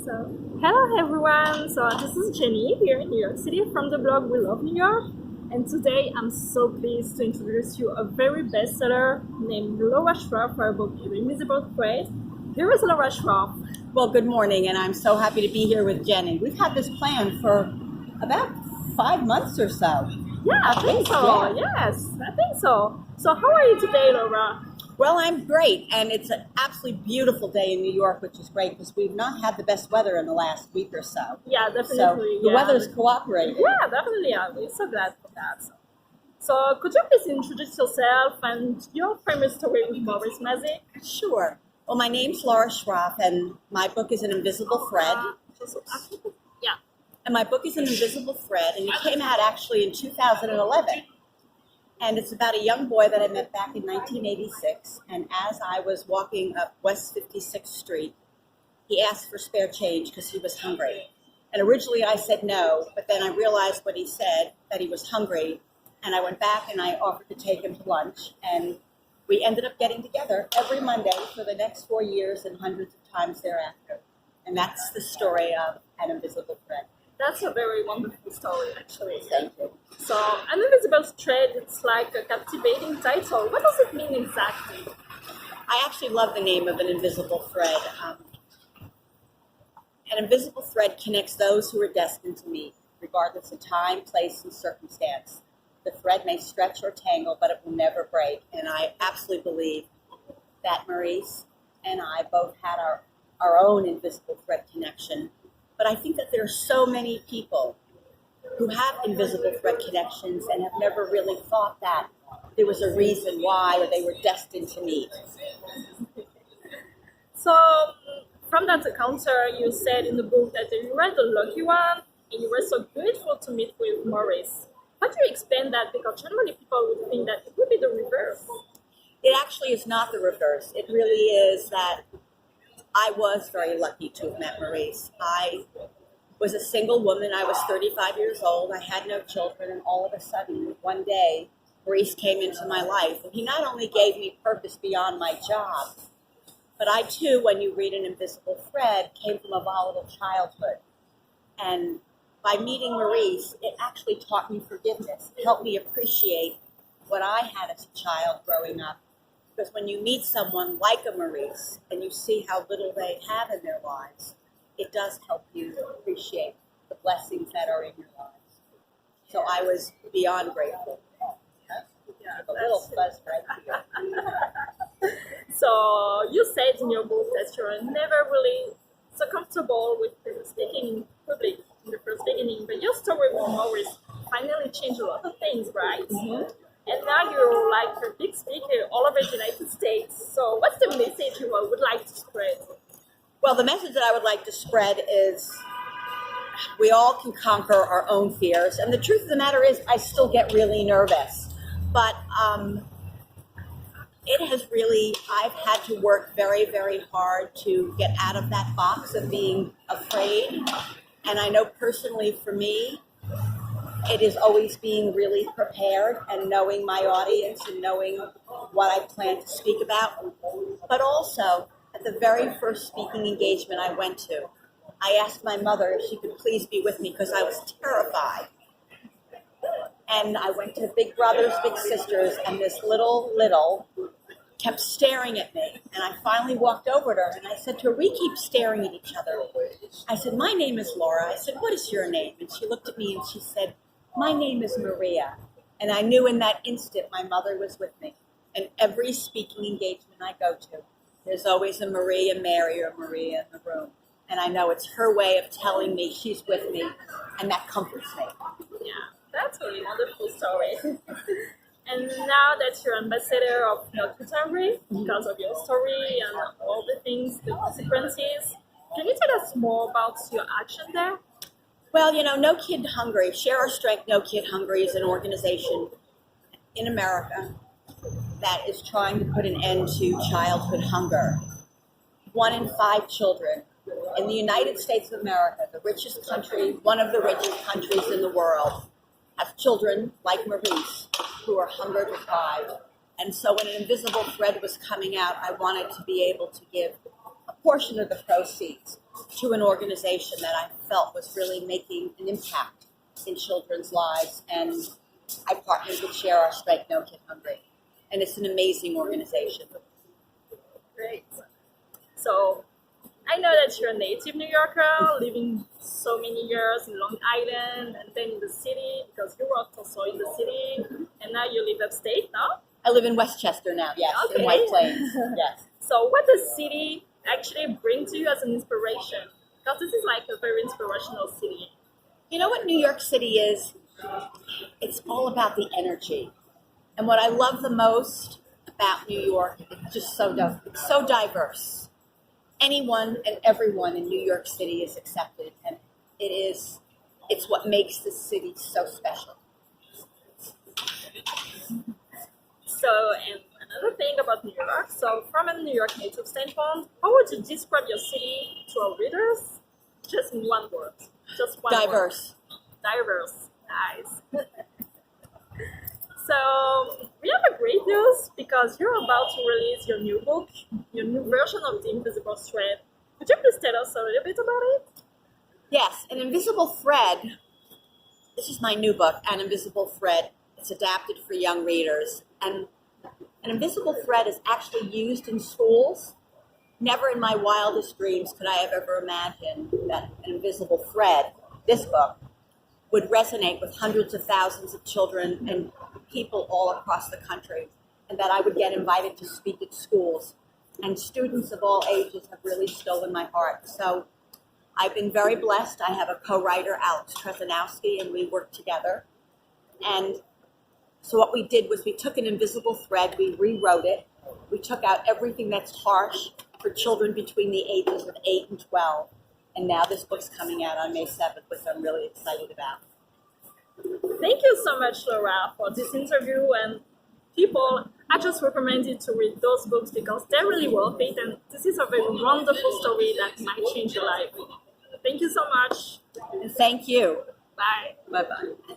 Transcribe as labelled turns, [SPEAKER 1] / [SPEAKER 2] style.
[SPEAKER 1] So, hello everyone. So, this is Jenny here in New York City from the blog We Love New York. And today I'm so pleased to introduce you a very bestseller named Laura Schroff for her book The Invisible Thread. Here is Laura Schroff.
[SPEAKER 2] Well, good morning, and I'm so happy to be here with Jenny. We've had this plan for about 5 months or so.
[SPEAKER 1] Yeah, I think so.
[SPEAKER 2] Yeah.
[SPEAKER 1] Yes, I think so. So, how are you today, Laura?
[SPEAKER 2] Well, I'm great, and it's an absolutely beautiful day in New York, which is great because we've not had the best weather in the last week or so.
[SPEAKER 1] Yeah, definitely.
[SPEAKER 2] So the weather's cooperating.
[SPEAKER 1] Yeah, definitely. I'm so glad for that. So, could you please introduce yourself and your famous story with Maurice Mazick?
[SPEAKER 2] Sure. Well, my name's Laura Schroff, and my book is An Invisible Thread.
[SPEAKER 1] Yeah.
[SPEAKER 2] And my book is An Invisible Thread, and it came out actually in 2011. And it's about a young boy that I met back in 1986. And as I was walking up West 56th Street, he asked for spare change because he was hungry. And originally I said no, but then I realized what he said, that he was hungry. And I went back and I offered to take him to lunch. And we ended up getting together every Monday for the next 4 years and hundreds of times thereafter. And that's the story of An Invisible Thread.
[SPEAKER 1] That's a very wonderful story, actually.
[SPEAKER 2] Thank you.
[SPEAKER 1] So, An Invisible Thread, it's like a captivating title. What does it mean exactly?
[SPEAKER 2] I actually love the name of An Invisible Thread. An invisible thread connects those who are destined to meet, regardless of time, place, and circumstance. The thread may stretch or tangle, but it will never break. And I absolutely believe that Maurice and I both had our own invisible thread connection. But I think that there are so many people who have invisible thread connections and have never really thought that there was a reason why or they were destined to meet.
[SPEAKER 1] So, from that encounter, you said in the book that you were the lucky one and you were so grateful to meet with Maurice. How do you explain that? Because generally people would think that it would be the reverse.
[SPEAKER 2] It actually is not the reverse. It really is that I was very lucky to have met Maurice. I was a single woman. I was 35 years old. I had no children. And all of a sudden, one day, Maurice came into my life. And he not only gave me purpose beyond my job, but I, too, when you read An Invisible Thread, came from a volatile childhood. And by meeting Maurice, it actually taught me forgiveness. It helped me appreciate what I had as a child growing up. Because when you meet someone like a Maurice and you see how little they have in their lives, it does help you appreciate the blessings that are in your lives. So I was beyond grateful.
[SPEAKER 1] Yeah,
[SPEAKER 2] A little fuzz right here.
[SPEAKER 1] So, you said in your book that you're never really so comfortable with speaking in public in the first beginning, but your story with Maurice finally changed a lot of things, right?
[SPEAKER 2] Mm-hmm.
[SPEAKER 1] And now you're like a big speaker all over the United States. So what's the message you would like to spread?
[SPEAKER 2] Well, the message that I would like to spread is we all can conquer our own fears. And the truth of the matter is I still get really nervous. But it has really, I've had to work very, very hard to get out of that box of being afraid. And I know personally for me, it is always being really prepared and knowing my audience and knowing what I plan to speak about. But also, at the very first speaking engagement I went to, I asked my mother if she could please be with me because I was terrified. And I went to Big Brothers, Big Sisters, and this little kept staring at me. And I finally walked over to her and I said to her, we keep staring at each other. I said, my name is Laura. I said, what is your name? And she looked at me and she said, my name is Maria. And I knew in that instant my mother was with me. And every speaking engagement I go to, there's always a Maria Mary or Maria in the room. And I know it's her way of telling me she's with me, and that comforts me.
[SPEAKER 1] Yeah, that's a really wonderful story. And now that you're ambassador of Auteure because of your story and all the things, the consequences, can you tell us more about your action there?
[SPEAKER 2] Well, No Kid Hungry, Share Our Strength, No Kid Hungry is an organization in America that is trying to put an end to childhood hunger. 1 in 5 children in the United States of America, the richest country, one of the richest countries in the world, have children like Maurice who are hunger deprived. And so when An Invisible Thread was coming out, I wanted to be able to give a portion of the proceeds to an organization that I felt was really making an impact in children's lives, and I partnered with Share Our Strength, No Kid Hungry, and it's an amazing organization.
[SPEAKER 1] Great. So I know that you're a native New Yorker, living so many years in Long Island and then in the city, because you worked also in the city, and now you live upstate now?
[SPEAKER 2] I live in Westchester now, yes,
[SPEAKER 1] Okay.
[SPEAKER 2] in White Plains, yes.
[SPEAKER 1] So what does city actually bring to you as an inspiration? Because this is like a very inspirational city.
[SPEAKER 2] You know what New York City is? It's all about the energy. And what I love the most about New York, it's just it's so diverse. Anyone and everyone in New York City is accepted, and it's what makes the city so special.
[SPEAKER 1] So, and another thing about New York, so from a New York native standpoint, how would you describe your city to our readers? Just in one word. Just one
[SPEAKER 2] Diverse.
[SPEAKER 1] word. Diverse. Nice. So, we have a great news because you're about to release your new book, your new version of The Invisible Thread. Could you please tell us a little bit about it?
[SPEAKER 2] Yes, An Invisible Thread. This is my new book, An Invisible Thread. It's adapted for young readers. And An Invisible Thread is actually used in schools. Never in my wildest dreams could I have ever imagined that An Invisible Thread, this book, would resonate with hundreds of thousands of children and people all across the country, and that I would get invited to speak at schools. And students of all ages have really stolen my heart. So I've been very blessed. I have a co-writer, Alex Trezanowski, and we work together. And so what we did was we took An Invisible Thread, we rewrote it. We took out everything that's harsh for children between the ages of 8 and 12. And now this book's coming out on May 7th, which I'm really excited about.
[SPEAKER 1] Thank you so much, Laura, for this interview. And people, I just recommend you to read those books because they're really worth it. And this is a very wonderful story that might change your life. Thank you so much.
[SPEAKER 2] And thank you.
[SPEAKER 1] Bye.
[SPEAKER 2] Bye-bye.